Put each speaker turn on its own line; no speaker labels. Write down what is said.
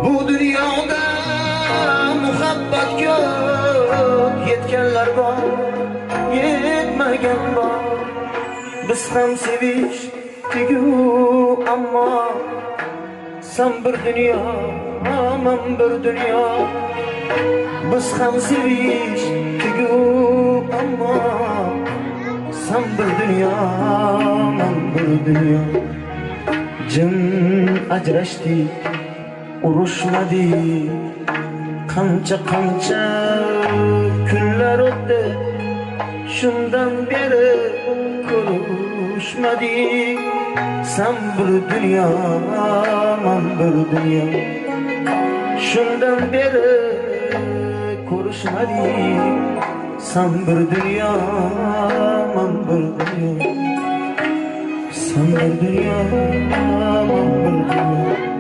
Bu dunyoda muhabbat ko'p, yetganlar bor, yetmagan bor. Biz ham sevishdik-ku, ammo sen bir dunyo, men bir dunyo. Biz ham sevishdik-ku, ammo sen bir dunyo, men bir dunyo. Jim ajrashdik, urushmadik, qancha kunlar o'tdi, shundan beri ko'rishmadik. Sen bir dunyo, men bir dunyo. Shundan beri ko'rishmadik. Sen bir dunyo, men bir dunyo. Sen bir dunyo, men bir dunyo.